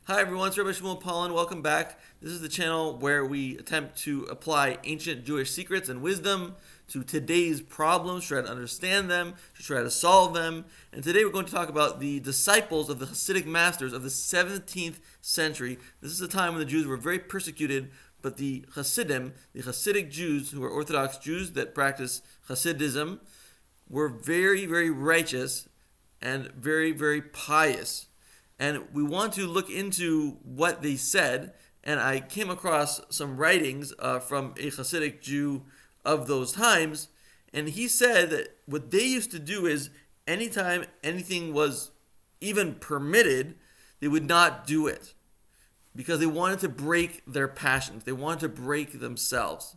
Hi everyone, it's Rabbi Shmuel Pollan. Welcome back. This is the channel where we attempt to apply ancient Jewish secrets and wisdom to today's problems, try to understand them, to try to solve them. And today we're going to talk about the disciples of the Hasidic masters of the 17th century. This is a time when the Jews were very persecuted, but the Hasidim, the Hasidic Jews, who are Orthodox Jews that practice Hasidism, were very, very righteous and very, very pious. And we want to look into what they said, and I came across some writings from a Hasidic Jew of those times, and he said that what they used to do is anytime anything was even permitted, they would not do it because they wanted to break their passions. They wanted to break themselves.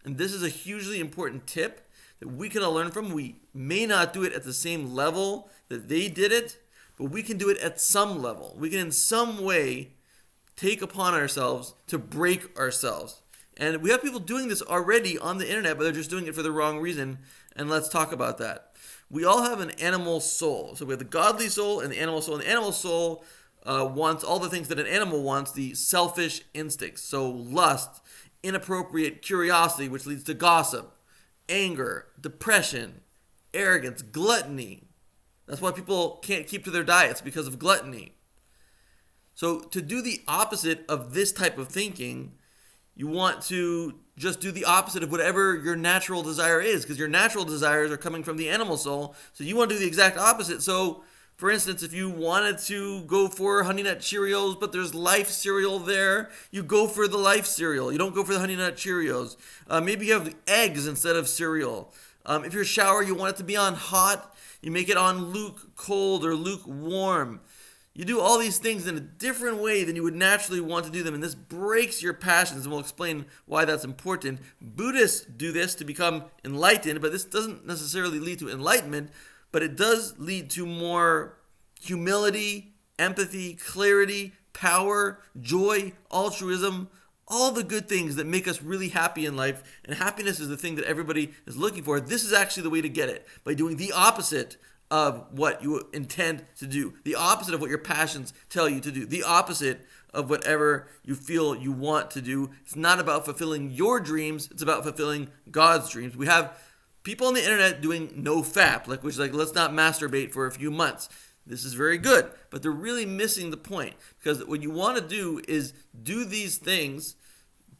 And this is a hugely important tip that we can all learn from. We may not do it at the same level that they did it, but we can do it at some level. We can in some way take upon ourselves to break ourselves. And we have people doing this already on the internet, but they're just doing it for the wrong reason. And let's talk about that. We all have an animal soul. So we have the godly soul and the animal soul. And the animal soul wants all the things that an animal wants, the selfish instincts. So lust, inappropriate curiosity, which leads to gossip, anger, depression, arrogance, gluttony. That's why people can't keep to their diets, because of gluttony. So to do the opposite of this type of thinking, you want to just do the opposite of whatever your natural desire is, because your natural desires are coming from the animal soul. So you want to do the exact opposite. So for instance, if you wanted to go for Honey Nut Cheerios, but there's Life cereal there, you go for the Life cereal. You don't go for the Honey Nut Cheerios. Maybe you have eggs instead of cereal. If your shower, you want it to be on hot, you make it on cold or lukewarm. You do all these things in a different way than you would naturally want to do them, and this breaks your passions, and we'll explain why that's important. Buddhists do this to become enlightened, but this doesn't necessarily lead to enlightenment, but it does lead to more humility, empathy, clarity, power, joy, altruism, all the good things that make us really happy in life. And happiness is the thing that everybody is looking for. This is actually the way to get it, by doing the opposite of what you intend to do, the opposite of what your passions tell you to do, the opposite of whatever you feel you want to do. It's not about fulfilling your dreams, it's about fulfilling God's dreams. We have people on the internet doing no fap, which is let's not masturbate for a few months. This is very good, but they're really missing the point, because what you want to do is do these things,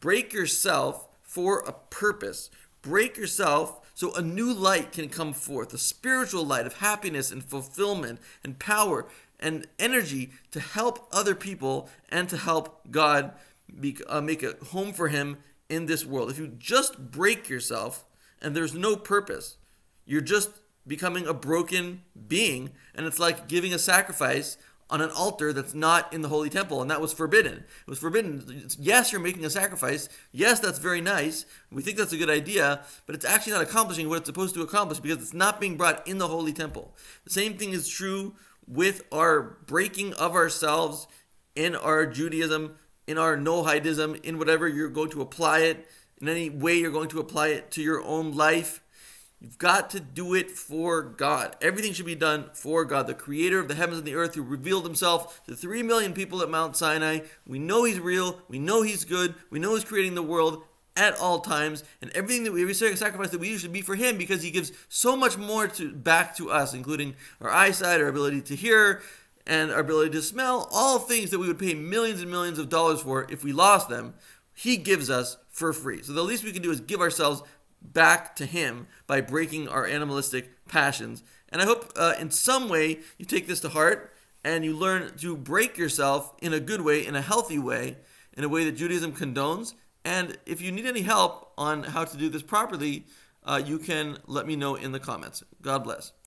break yourself for a purpose. Break yourself so a new light can come forth, a spiritual light of happiness and fulfillment and power and energy to help other people and to help God make a home for Him in this world. If you just break yourself and there's no purpose, you're just becoming a broken being, and it's like giving a sacrifice on an altar that's not in the holy temple, and that was forbidden. It was forbidden. Yes, you're making a sacrifice. Yes, that's very nice. We think that's a good idea, but it's actually not accomplishing what it's supposed to accomplish, because it's not being brought in the holy temple. The same thing is true with our breaking of ourselves in our Judaism, in our no-hidism, in whatever you're going to apply it, in any way you're going to apply it to your own life. You've got to do it for God. Everything should be done for God, the creator of the heavens and the earth, who revealed Himself to 3 million people at Mount Sinai. We know He's real. We know He's good. We know He's creating the world at all times. And everything every sacrifice that we do should be for Him, because He gives so much more back to us, including our eyesight, our ability to hear, and our ability to smell. All things that we would pay millions and millions of dollars for if we lost them, He gives us for free. So the least we can do is give ourselves back to Him by breaking our animalistic passions. And I hope in some way you take this to heart and you learn to break yourself in a good way, in a healthy way, in a way that Judaism condones. And if you need any help on how to do this properly, you can let me know in the comments. God bless.